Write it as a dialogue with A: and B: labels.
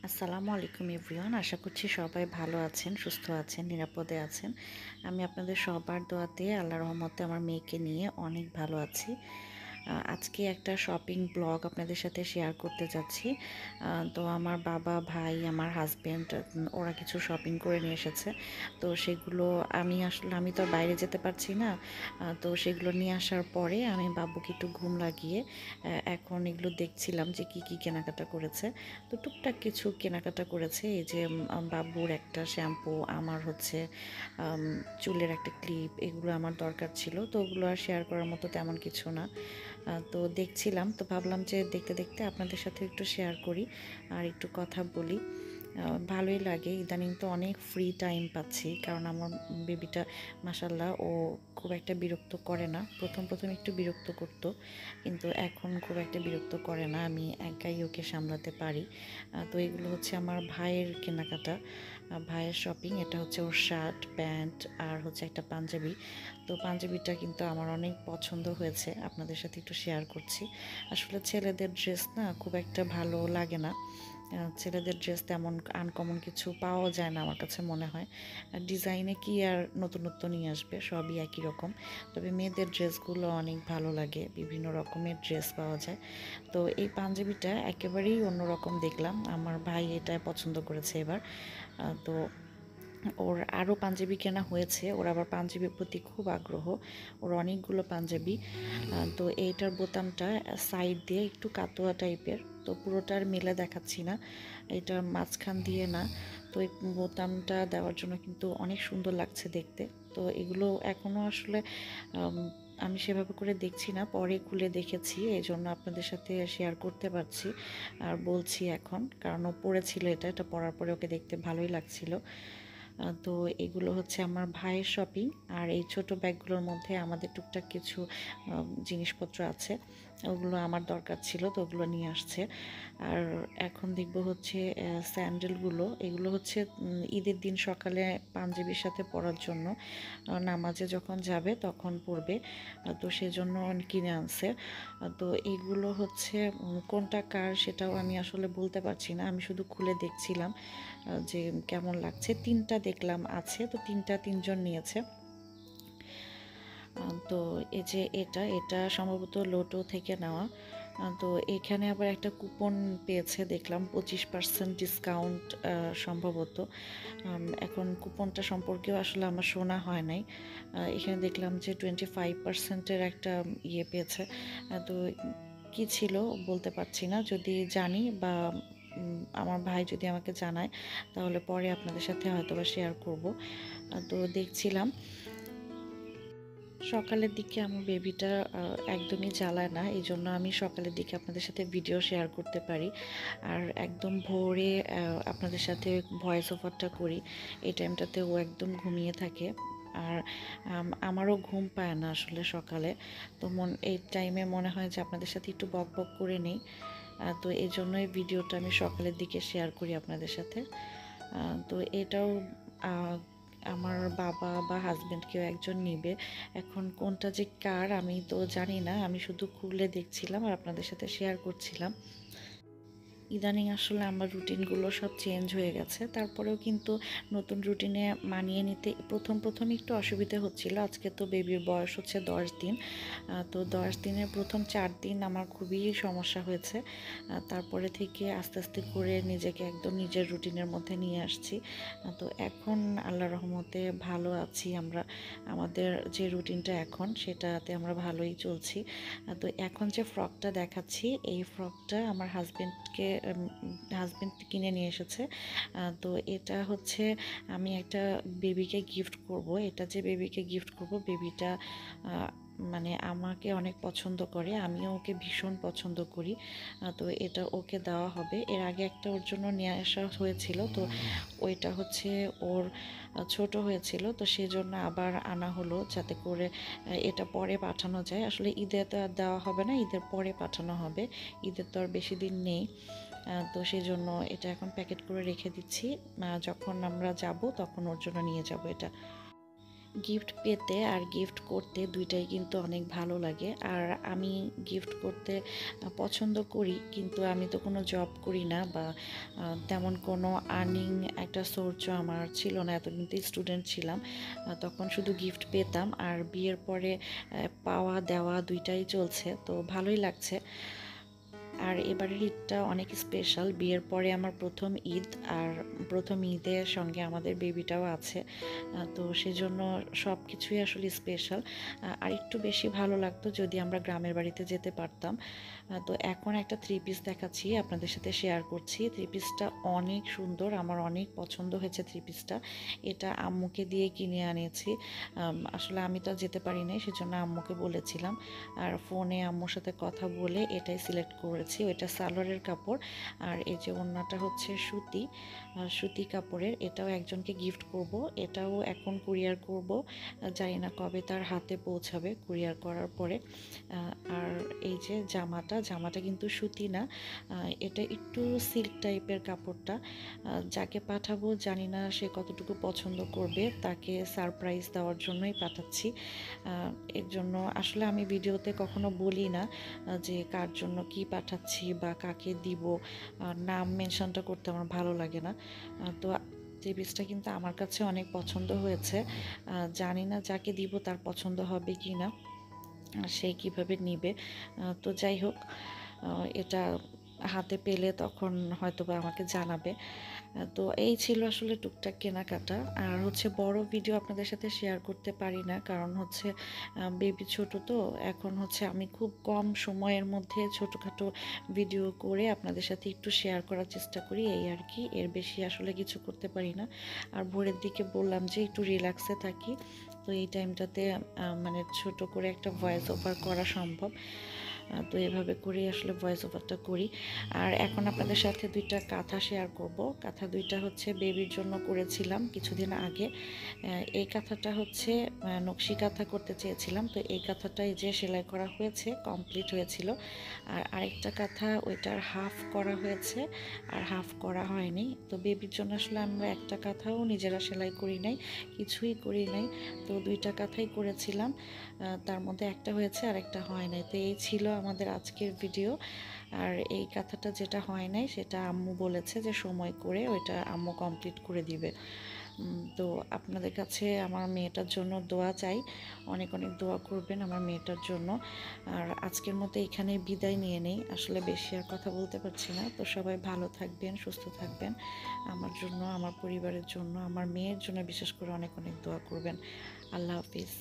A: আসসালামু আলাইকুম এভরিওয়ান। আশা করছি সবাই ভালো আছেন, সুস্থ আছেন, নিরাপদে আছেন। আমি আপনাদের সবার দোয়াতে আল্লাহর রহমতে আমার মেয়েকে নিয়ে অনেক ভালো আছি। আজকে একটা শপিং ব্লগ আপনাদের সাথে শেয়ার করতে যাচ্ছি। তো আমার বাবা, ভাই, আমার হাজব্যান্ড ওরা কিছু শপিং করে নিয়ে এসেছে। তো সেগুলো আমি তো আর বাইরে যেতে পারছি না। তো সেগুলো নিয়ে আসার পরে আমি বাবুকে একটু ঘুম লাগিয়ে এখন এগুলো দেখছিলাম যে কি কি কেনাকাটা করেছে। তো টুকটাক কিছু কেনাকাটা করেছে। এই যে বাবুর একটা শ্যাম্পু, আমার হচ্ছে চুলের একটা ক্লিপ, এগুলো আমার দরকার ছিল। তো ওগুলো আর শেয়ার করার মতো তেমন কিছু না। তো দেখছিলাম, তো ভাবলাম যে দেখতে দেখতে আপনাদের সাথে একটু শেয়ার করি আর একটু কথা বলি। ভালোই লাগে, ইদানিং তো অনেক ফ্রি টাইম পাচ্ছি, কারণ আমার বেবিটা মাসাল্লাহ ও খুব একটা বিরক্ত করে না। প্রথম প্রথম একটু বিরক্ত করতো, কিন্তু এখন খুব একটা বিরক্ত করে না, আমি একাই ওকে সামলাতে পারি। তো এগুলো হচ্ছে আমার ভাইয়ের কেনাকাটা, ভাইয়ের শপিং। এটা হচ্ছে ওর শার্ট, প্যান্ট আর হচ্ছে একটা পাঞ্জাবি। তো পাঞ্জাবিটা কিন্তু আমার অনেক পছন্দ হয়েছে, আপনাদের সাথে একটু শেয়ার করছি। আসলে ছেলেদের ড্রেস না খুব একটা ভালো লাগে না। ছেলেদের ড্রেস তেমন আনকমন কিছু পাওয়া যায় না আমার কাছে মনে হয়। ডিজাইনে কি আর নতুনত্ব নিয়ে আসবে, সবই একই রকম। তবে মেয়েদের ড্রেসগুলো অনেক ভালো লাগে, বিভিন্ন রকমের ড্রেস পাওয়া যায়। তো এই পাঞ্জাবিটা একেবারেই অন্যরকম দেখলাম, আমার ভাই এটা পছন্দ করেছে এবার। তো ওর আরও পাঞ্জাবি কেনা হয়েছে, ওর আবার পাঞ্জাবির প্রতি খুব আগ্রহ, ওর অনেকগুলো পাঞ্জাবি। তো এইটার বোতামটা সাইড দিয়ে একটু কাতোয়া টাইপের, তো পুরোটার মেলে দেখাচ্ছি না, এটার মাঝখান দিয়ে না। তো এই বোতামটা দেওয়ার জন্য কিন্তু অনেক সুন্দর লাগছে দেখতে। তো এগুলো এখনও আসলে আমি সেভাবে করে দেখছি না, পরে খুলে দেখেছি, এই জন্য আপনাদের সাথে শেয়ার করতে পারছি আর বলছি এখন, কারণ ও পড়েছিল, এটা পরার পরে ওকে দেখতে ভালোই লাগছিল। তো এগুলো হচ্ছে আমার ভাইয়ের শপিং। আর এই ছোট ব্যাগগুলোর মধ্যে আমাদের টুকটাক কিছু জিনিসপত্র আছে, ওগুলো আমার দরকার ছিল, তো ওগুলো নিয়ে আসছে। আর এখন দেখবো হচ্ছে স্যান্ডেলগুলো, এগুলো হচ্ছে ঈদের দিন সকালে পাঞ্জাবির সাথে পরার জন্য, নামাজে যখন যাবে তখন পরবে। তো সেজন্য কিনে আনছে। তো এগুলো হচ্ছে কোনটা কার সেটাও আমি আসলে বলতে পারছি না, আমি শুধু খুলে দেখছিলাম যে কেমন লাগছে। তিনটা দেখলাম আছে, তো তিনটা তিনজন নিয়েছে। তো এই যে এটা এটা সম্ভবত লোটো থেকে নেওয়া। তো এখানে আবার একটা কুপন পেয়েছে দেখলাম, 25% ডিসকাউন্ট সম্ভবত। এখন কুপনটা সম্পর্কেও আসলে আমার শোনা হয় নাই। এখানে দেখলাম যে 25%-এর একটা ইয়ে পেয়েছে। তো কি ছিল বলতে পারছি না, যদি জানি বা আমার ভাই যদি আমাকে জানায় তাহলে পরে আপনাদের সাথে হয়তো বা শেয়ার করব। তো দেখছিলাম, সকালের দিকে আমার বেবিটা একদমই জ্বালায় না, এই জন্য আমি সকালের দিকে আপনাদের সাথে ভিডিও শেয়ার করতে পারি। আর একদম ভোরে আপনাদের সাথে ভয়েস ওভারটা করি, এই টাইমটাতে ও একদম ঘুমিয়ে থাকে। আর আমারও ঘুম পায় না আসলে সকালে। তো এই টাইমে মনে হয় যে আপনাদের সাথে একটু বক বক করে নিই। তো এই জন্যই ভিডিওটা আমি সকালের দিকে শেয়ার করি আপনাদের সাথে। তো এটাও আমার বাবা বা হাজব্যান্ড কেউ একজন নিবে। এখন কোনটা যে কার আমি তো জানি না, আমি শুধু খুলে দেখছিলাম আর আপনাদের সাথে শেয়ার করছিলাম। ইদানিং আসলে আমার রুটিনগুলো সব চেঞ্জ হয়ে গেছে, তারপরেও কিন্তু নতুন রুটিনে মানিয়ে নিতে প্রথম প্রথম একটু অসুবিধা হচ্ছিল। আজকে তো বেবির বয়স হচ্ছে 10 দিন। তো 10 দিনের প্রথম 4 দিন আমার খুবই সমস্যা হয়েছে। তারপরে থেকে আস্তে আস্তে করে নিজেকে একদম নিজের রুটিনের মধ্যে নিয়ে আসছি। তো এখন আল্লাহর রহমতে ভালো আছি আমরা, আমাদের যে রুটিনটা এখন সেটাতে আমরা ভালোই চলছি। তো এখন যে ফ্রকটা দেখাচ্ছি, এই ফ্রকটা আমার হাজব্যান্ড কিনে নিয়ে এসেছে। তো এটা হচ্ছে আমি একটা বেবিকে গিফট করব, এটা যে বেবিকে গিফট করব, বেবিটা মানে আমাকে অনেক পছন্দ করে, আমিও ওকে ভীষণ পছন্দ করি। তো এটা ওকে দেওয়া হবে। এর আগে একটা ওর জন্য নিয়ে আসা হয়েছিল, তো ওইটা হচ্ছে ওর ছোট হয়েছিল, তো সেজন্য আবার আনা হলো যাতে করে এটা পরে পাঠানো যায়। আসলে ঈদে তো আর দেওয়া হবে না, ঈদের পরে পাঠানো হবে, ঈদের তো আর বেশি দিন নেই। তো সেই জন্য এটা এখন প্যাকেট করে রেখে দিচ্ছি, যখন আমরা যাব তখন ওর জন্য নিয়ে যাব এটা। গিফট পেতে আর গিফট করতে দুইটাই কিন্তু অনেক ভালো লাগে। আর আমি গিফট করতে পছন্দ করি, কিন্তু আমি তো কোনো জব করি না বা তেমন কোনো আর্নিং একটা সোর্সও আমার ছিল না, এতদিন তো স্টুডেন্ট ছিলাম। তখন শুধু গিফট পেতাম, আর বিয়ের পরে পাওয়া দেওয়া দুইটাই চলছে, তো ভালোই লাগছে। আর এবারের ঈদটা অনেক স্পেশাল, বিয়ের পরে আমার প্রথম ঈদ, আর প্রথম ঈদের সঙ্গে আমাদের বেবিটাও আছে। তো সেজন্য সব কিছুই আসলে স্পেশাল। আর একটু বেশি ভালো লাগতো যদি আমরা গ্রামের বাড়িতে যেতে পারতাম। তো এখন একটা থ্রি পিস দেখাচ্ছি, আপনাদের সাথে শেয়ার করছি। থ্রি পিসটা অনেক সুন্দর, আমার অনেক পছন্দ হয়েছে থ্রি পিসটা। এটা আম্মুকে দিয়ে কিনে আনিয়েছি। আসলে আমি তো যেতে পারি নাই, সেজন্য আম্মুকে বলেছিলাম, আর ফোনে আম্মুর সাথে কথা বলে এটাই সিলেক্ট করেছি। ওইটা সালোয়ারের কাপড়, আর এই যে ওড়নাটা হচ্ছে সুতি, সুতি কাপড়ের। এটাও একজনকে গিফট করব, এটাও এখন কুরিয়ার করব, জানি না কবে তার হাতে পৌঁছাবে কুরিয়ার করার পরে। আর এই যে জামাটা কিন্তু সুতি না, এটা একটু সিল্ক টাইপের কাপড়টা। যাকে পাঠাবো জানি না সে কতটুকু পছন্দ করবে, তাকে সারপ্রাইজ দেওয়ার জন্যই পাঠাচ্ছি। এর জন্য আসলে আমি ভিডিওতে কখনো বলি না যে কার জন্য কি পাঠাচ্ছি বা কাকে দিব, নাম মেনশনটা করতে আমার ভালো লাগে না। তো থ্রি পিসটা কিন্তু আমার কাছে অনেক পছন্দ হয়েছে। জানি না যাকে দিব তার পছন্দ হবে কি না, সে কিভাবে নিবে। তো যাই হোক, এটা হাতে পেলে তখন হয়তো বা আমাকে জানাবে। তো এই ছিল আসলে টুকটাক কেনাকাটা। আর হচ্ছে বড় ভিডিও আপনাদের সাথে শেয়ার করতে পারি না, কারণ হচ্ছে বেবি ছোট, তো এখন হচ্ছে আমি খুব কম সময়ের মধ্যে ছোটোখাটো ভিডিও করে আপনাদের সাথে একটু শেয়ার করার চেষ্টা করি, এই আর কি। এর বেশি আসলে কিছু করতে পারি না। আর ভোরের দিকে বললাম যে একটু রিল্যাক্সে থাকি, তো এই টাইমটাতে মানে ছোট করে একটা ভয়েস ওভার করা সম্ভব। তো এভাবে করেই আসলে ভয়েস ওভারটা করি। আর এখন আপনাদের সাথে দুইটা কাঁথা শেয়ার করব। কাঁথা দুইটা হচ্ছে বেবির জন্য করেছিলাম কিছুদিন আগে। এই কাঁথাটা হচ্ছে নকশি কাঁথা করতে চেয়েছিলাম, তো এই কাঁথাটা এই যে সেলাই করা হয়েছে, কমপ্লিট হয়েছিল। আর আরেকটা কাঁথা ওইটার হাফ করা হয়েছে আর হাফ করা হয়নি। তো বেবির জন্য আসলে আমরা একটা কাঁথাও নিজেরা সেলাই করি নাই, কিছুই করি নাই। তো দুইটা কাঁথাই করেছিলাম, তার মধ্যে একটা হয়েছে আর একটা হয় নাই। তো এই ছিল আমাদের আজকের ভিডিও। আর এই কাঁথাটা যেটা হয় নাই সেটা আম্মু বলেছে যে সময় করে ওইটা আম্মু কমপ্লিট করে দিবে। তো আপনাদের কাছে আমার মেয়েটার জন্য দোয়া চাই, অনেক অনেক দোয়া করবেন আমার মেয়েটার জন্য। আর আজকের মতো এখানে বিদায় নিয়ে নেই, আসলে বেশি আর কথা বলতে পারছি না। তো সবাই ভালো থাকবেন, সুস্থ থাকবেন, আমার জন্য, আমার পরিবারের জন্য, আমার মেয়ের জন্য বিশেষ করে অনেক অনেক দোয়া করবেন। আল্লাহ হাফিজ।